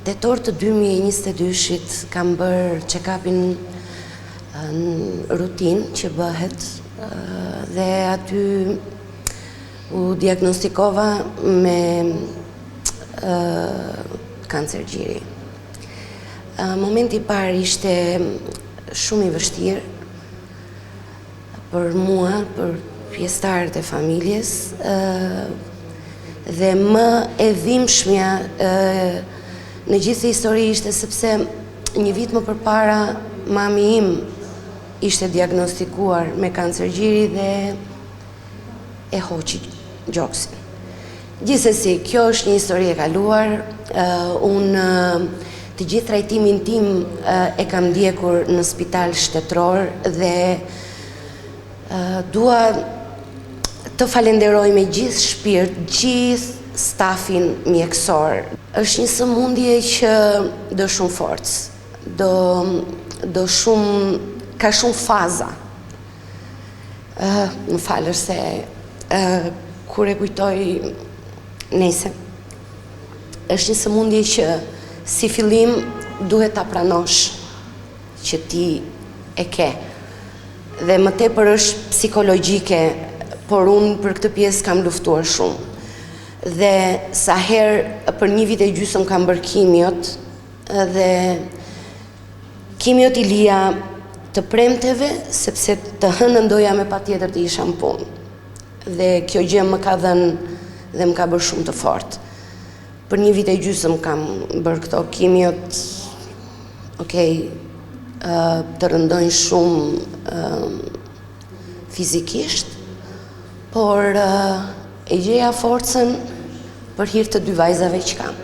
Tetor të 2022-shit kam bërë check-upin në rutinë që bëhet dhe aty u diagnostikova me kancer gjiri. Momenti i parë ishte shumë i vështirë për mua, për pjesëtarët e familjes, dhe më e dhimbshmja në gjithë histori ishte sepse një vit më përpara mami im ishte diagnostikuar me kancer gjiri dhe e hoqi gjoksin. Gjithsesi, kjo është një histori e kaluar. Unë të gjithë trajtimin tim e kam ndjekur në spital shtetëror dhe dua të falenderoj me gjithë shpirt, gjithë stafin mjekësor. Është një sëmundje që do shumë forcë, ka shumë faza. Më falër se kur e kujtoj nese. Është një sëmundje që si fillim duhet ta pranosh që ti e ke. Dhe më tepër është psikologjike, por unë për këtë pjesë kam luftuar shumë. Dhe sa herë për një vit e gjysmë kam bërë kimiot dhe kimiot i lija të premteve sepse të hënën doja me patjetër të isha në punë. Dhe kjo gjë më ka dhënë dhe më ka bërë shumë të fortë. Për një vit e gjysmë kam bërë këto kimiot, të rëndojnë shumë fizikisht, por e gjeja forcën për hir të dy vajzave që kam.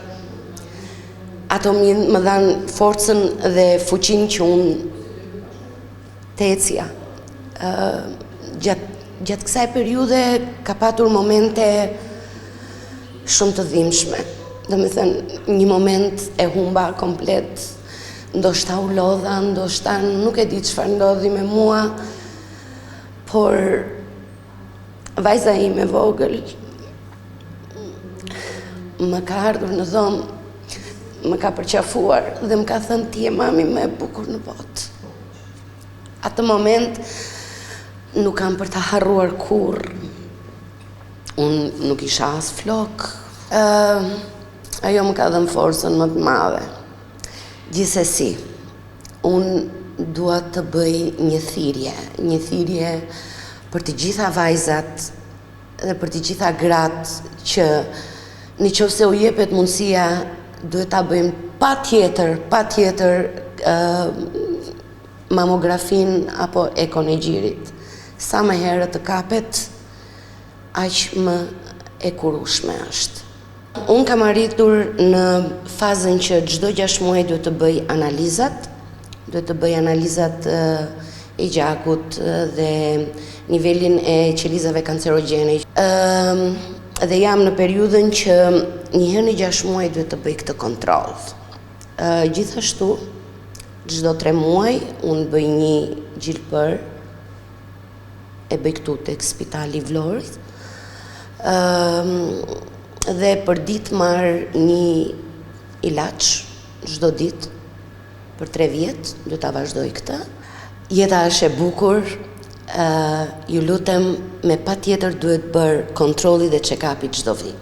Ato më dhanë forcën dhe fuqinë që unë të ecja. Gjatë kësaj periudhe ka patur momente shumë të dhimbshme. Domethënë, një moment e humba komplet, ndoshta u lodha, ndoshta nuk e di çfarë ndodhi me mua, por vajza ime vogël më ka ardhur në dhomë, më ka përqafuar dhe më ka thënë ti je mami më e bukur në botë. Atë moment nuk kam për ta harruar kurrë. Unë nuk isha as flok. Ajo më ka dhënë forcën më të madhe. Gjithsesi, unë dua të bëj një thirrje për të gjitha vajzat dhe për të gjitha gratë që nëse u jepet mundësia, duhet ta bëjmë patjetër mamografin apo ekon e gjirit. Sa më herët të kapet, aq më e kurueshme është. Unë kam arritur në fazën që çdo 6 muaj duhet të bëj analizat e gjakut dhe nivelin e qelizave kancerogjene. Dhe jam në periudhën që një herë në 6 muaj duhet të bëj këtë kontroll. Gjithashtu, çdo 3 muaj unë bëj një gjilpër, e bëj këtu tek Spitali i Vlorës. Dhe për ditë marr një ilaç çdo ditë për 3 vjet, do ta vazhdoj këtë. Jeta është e bukur. Ju lutem, me patjetër duhet bërë kontrolli dhe check-upi çdo vit.